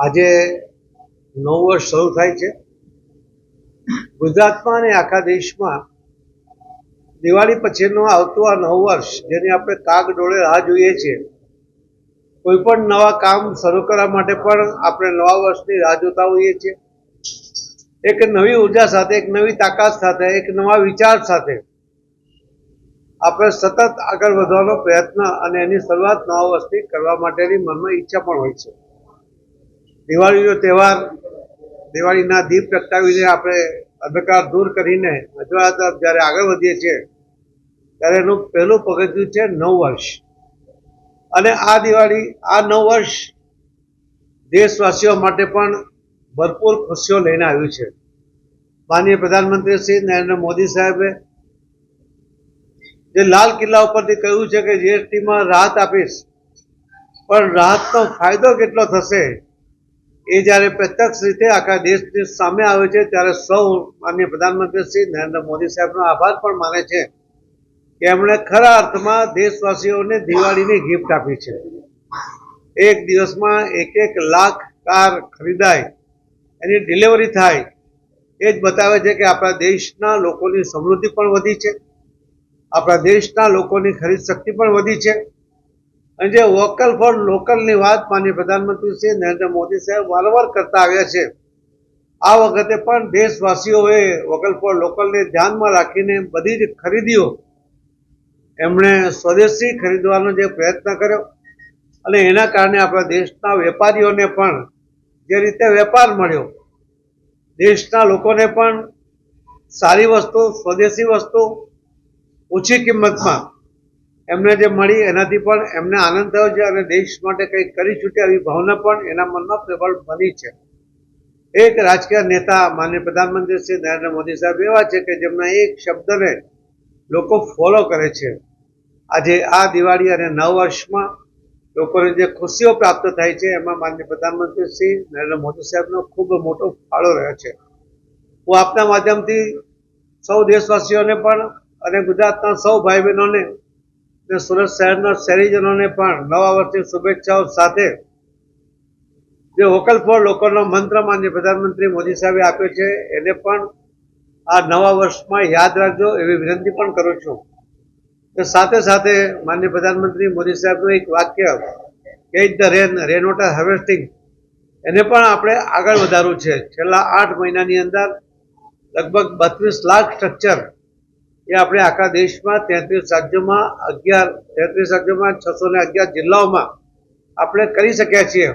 આજે નવું વર્ષ શરૂ થાય છે ગુજરાતમાં અને આખા દેશમાં દિવાળી પછીનું આવતું આ નવું વર્ષ જેની આપણે કાગડોળે રાહ જોઈએ છીએ. કોઈ પણ નવા કામ શરૂ કરવા માટે પણ આપણે નવા વર્ષની રાહ જોતા હોઈએ છીએ. એક નવી ઉર્જા સાથે, એક નવી તાકાત સાથે, એક નવા વિચાર સાથે આપણે સતત આગળ વધવાનો પ્રયત્ન અને એની શરૂઆત નવા વર્ષથી કરવા માટેની મનમાં ઈચ્છા પણ હોય છે. દિવાળીનો તહેવાર, દિવાળીના દીપ પ્રગટાવીને આપણે અંધકાર દૂર કરીને અજવાળા તરફ જ્યારે આગળ વધીએ છીએ ત્યારે એનું પહેલું પગથિયું છે નવ વર્ષ. અને આ દિવાળી, આ નવ વર્ષ દેશવાસીઓ માટે પણ ભરપૂર ખુશીઓ લઈને આવ્યું છે. માનનીય પ્રધાનમંત્રી શ્રી નરેન્દ્ર મોદી સાહેબે જે લાલ કિલ્લા ઉપરથી કહ્યું છે કે જીએસટીમાં રાહત આપીશ, પણ રાહતનો ફાયદો કેટલો થશે એ જ્યારે પ્રત્યક્ષ રીતે આખા દેશની સામે આવે છે ત્યારે સૌ માનનીય પ્રધાનમંત્રી શ્રી નરેન્દ્ર મોદી સાહેબનો આભાર પણ માને છે કે એમણે ખરા અર્થમાં દેશવાસીઓને દિવાળીની ગિફ્ટ આપી છે. એક દિવસમાં 1 લાખ કાર ખરીદાય, એની ડિલિવરી થાય, એ જ બતાવે છે કે આપણા દેશના લોકોની સમૃદ્ધિ પણ વધી છે, આપણા દેશના લોકોની ખરીદ શક્તિ પણ વધી છે. અને જે વોકલ ફોર લોકલની વાત માનનીય પ્રધાનમંત્રી શ્રી નરેન્દ્ર મોદી સાહેબ વારંવાર કરતા આવ્યા છે, આ વખતે પણ દેશવાસીઓએ વોકલ ફોર લોકલને ધ્યાનમાં રાખીને બધી જ ખરીદીઓ એમણે સ્વદેશી ખરીદવાનો જે પ્રયત્ન કર્યો અને એના કારણે આપણા દેશના વેપારીઓને પણ જે રીતે વેપાર મળ્યો, દેશના લોકોને પણ સારી વસ્તુ, સ્વદેશી વસ્તુ ઓછી કિંમતમાં એમને જે મળી એનાથી પણ એમને આનંદ થયો છે અને દેશ માટે કંઈક કરી છૂટ્યા એવી ભાવના પણ એના મનમાં પ્રબળ બની છે. એક રાજકીય નેતા માનનીય પ્રધાનમંત્રી શ્રી નરેન્દ્ર મોદી સાહેબ એવા છે કે જેમના એક શબ્દને લોકો ફોલો કરે છે. આજે આ દિવાળી અને નવ વર્ષમાં લોકોને જે ખુશીઓ પ્રાપ્ત થાય છે એમાં માનનીય પ્રધાનમંત્રી શ્રી નરેન્દ્ર મોદી સાહેબનો ખૂબ મોટો ફાળો રહ્યો છે. હું આપના માધ્યમથી સૌ દેશવાસીઓને પણ અને ગુજરાતના સૌ ભાઈ બહેનોને અને સુરત શહેરના શહેરીજનોને પણ નવા વર્ષની શુભેચ્છાઓ સાથે જે વોકલ ફોર લોકલનો મંત્ર માનનીય પ્રધાનમંત્રી મોદી સાહેબે આપ્યો છે એને પણ આ નવા વર્ષમાં યાદ રાખજો એવી વિનંતી પણ કરું છું. સાથે સાથે માનનીય પ્રધાનમંત્રી મોદી સાહેબનું એક વાક્ય, catch the rain, rain water harvesting, એને પણ આપણે આગળ વધારવું છે. છેલ્લા 8 મહિનાની અંદર લગભગ 32 લાખ સ્ટ્રક્ચર એ આપણે આખા દેશમાં 33 રાજ્યોમાં 611 જિલ્લાઓમાં આપણે કરી શક્યા છીએ.